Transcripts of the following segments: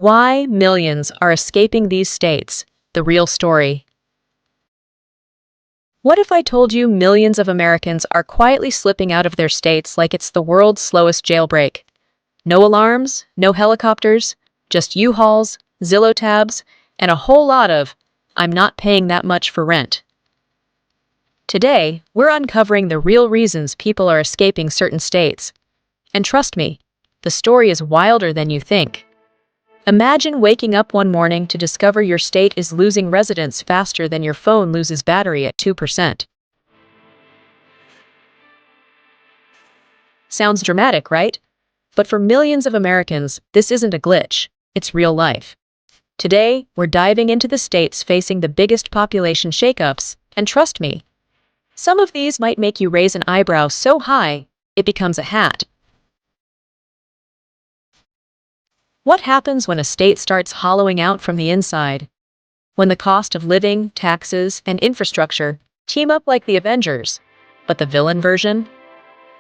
Why millions are escaping these states, the real story. What if I told you millions of Americans are quietly slipping out of their states like it's the world's slowest jailbreak? No alarms, no helicopters, just U-Hauls, Zillow tabs, and a whole lot of, "I'm not paying that much for rent." Today, we're uncovering the real reasons people are escaping certain states. And trust me, the story is wilder than you think. Imagine waking up one morning to discover your state is losing residents faster than your phone loses battery at 2%. Sounds dramatic, right? But for millions of Americans, this isn't a glitch. It's real life. Today, we're diving into the states facing the biggest population shakeups, and trust me, some of these might make you raise an eyebrow so high, it becomes a hat. What happens when a state starts hollowing out from the inside? When the cost of living, taxes, and infrastructure team up like the Avengers. But the villain version?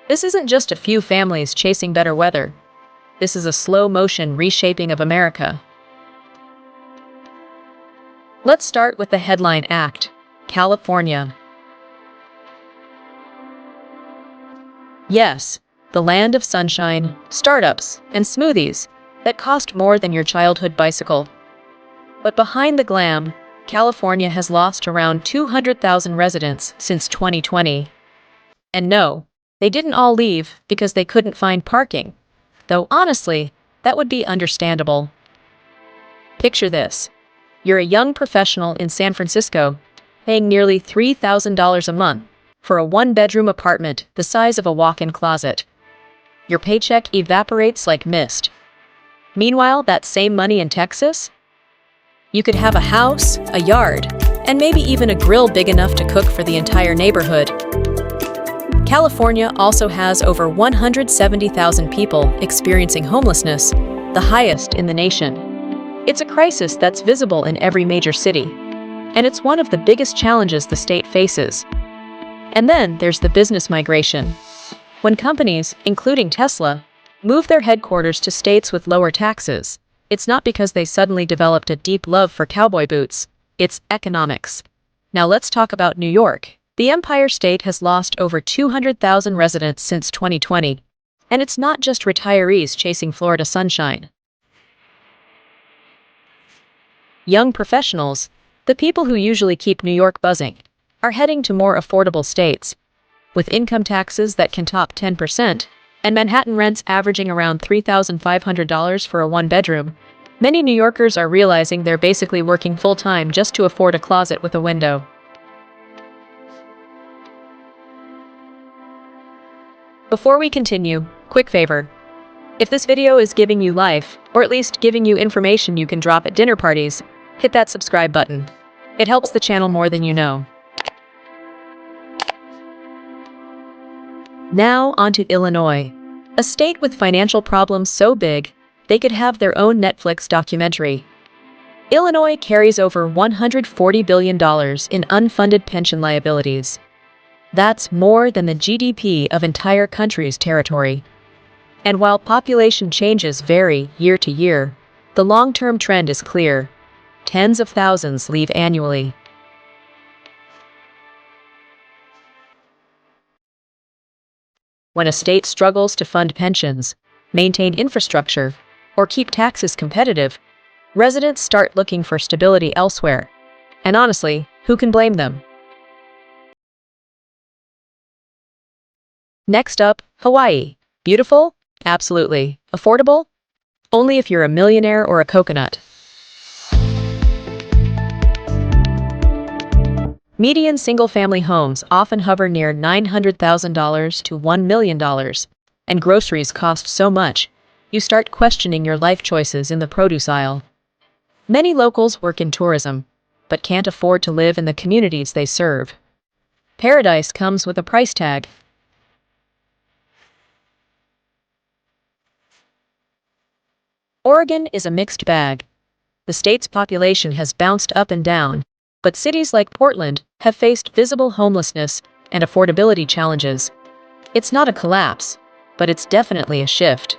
This isn't just a few families chasing better weather. This is a slow-motion reshaping of America. Let's start with the headline act: California. Yes, the land of sunshine, startups, and smoothies that cost more than your childhood bicycle. But behind the glam, California has lost around 200,000 residents since 2020. And no, they didn't all leave because they couldn't find parking. Though honestly, that would be understandable. Picture this. You're a young professional in San Francisco, paying nearly $3,000 a month for a one-bedroom apartment the size of a walk-in closet. Your paycheck evaporates like mist. Meanwhile, that same money in Texas? You could have a house, a yard, and maybe even a grill big enough to cook for the entire neighborhood. California also has over 170,000 people experiencing homelessness, the highest in the nation. It's a crisis that's visible in every major city, and it's one of the biggest challenges the state faces. And then there's the business migration. When companies, including Tesla, move their headquarters to states with lower taxes, it's not because they suddenly developed a deep love for cowboy boots. It's economics. Now let's talk about New York. The Empire State has lost over 200,000 residents since 2020, and it's not just retirees chasing Florida sunshine. Young professionals, the people who usually keep New York buzzing, are heading to more affordable states. With income taxes that can top 10%, and Manhattan rents averaging around $3,500 for a one-bedroom, many New Yorkers are realizing they're basically working full-time just to afford a closet with a window. Before we continue, quick favor. If this video is giving you life, or at least giving you information you can drop at dinner parties, hit that subscribe button. It helps the channel more than you know. Now onto Illinois, a state with financial problems so big, they could have their own Netflix documentary. Illinois carries over $140 billion in unfunded pension liabilities. That's more than the GDP of entire country's territory. And while population changes vary year to year, the long-term trend is clear. Tens of thousands leave annually. When a state struggles to fund pensions, maintain infrastructure, or keep taxes competitive, residents start looking for stability elsewhere. And honestly, who can blame them? Next up, Hawaii. Beautiful? Absolutely. Affordable? Only if you're a millionaire or a coconut. Median single-family homes often hover near $900,000 to $1 million, and groceries cost so much, you start questioning your life choices in the produce aisle. Many locals work in tourism, but can't afford to live in the communities they serve. Paradise comes with a price tag. Oregon is a mixed bag. The state's population has bounced up and down, but cities like Portland have faced visible homelessness and affordability challenges. It's not a collapse, but it's definitely a shift.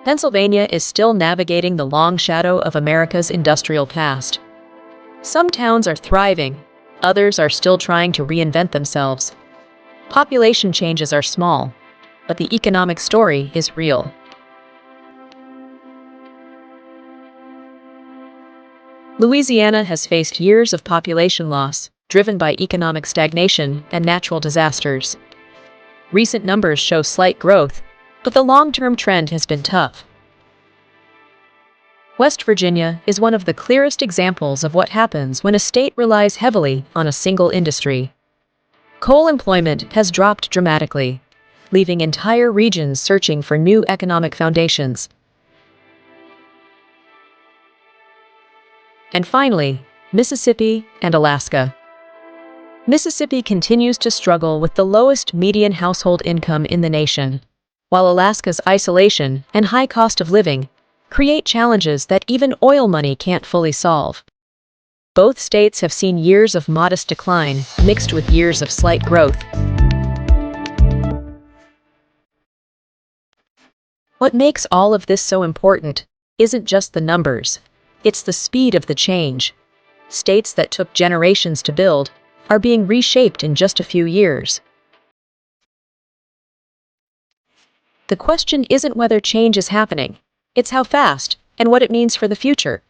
Pennsylvania is still navigating the long shadow of America's industrial past. Some towns are thriving, others are still trying to reinvent themselves. Population changes are small, but the economic story is real. Louisiana has faced years of population loss, driven by economic stagnation and natural disasters. Recent numbers show slight growth, but the long-term trend has been tough. West Virginia is one of the clearest examples of what happens when a state relies heavily on a single industry. Coal employment has dropped dramatically, leaving entire regions searching for new economic foundations. And finally, Mississippi and Alaska. Mississippi continues to struggle with the lowest median household income in the nation, while Alaska's isolation and high cost of living create challenges that even oil money can't fully solve. Both states have seen years of modest decline mixed with years of slight growth. What makes all of this so important isn't just the numbers, it's the speed of the change. States that took generations to build are being reshaped in just a few years. The question isn't whether change is happening, it's how fast and what it means for the future.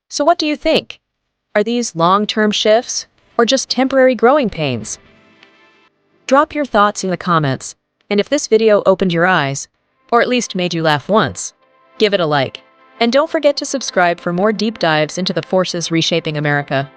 So what do you think? Are these long-term shifts or just temporary growing pains? Drop your thoughts in the comments, and if this video opened your eyes, or at least made you laugh once, give it a like. And don't forget to subscribe for more deep dives into the forces reshaping America.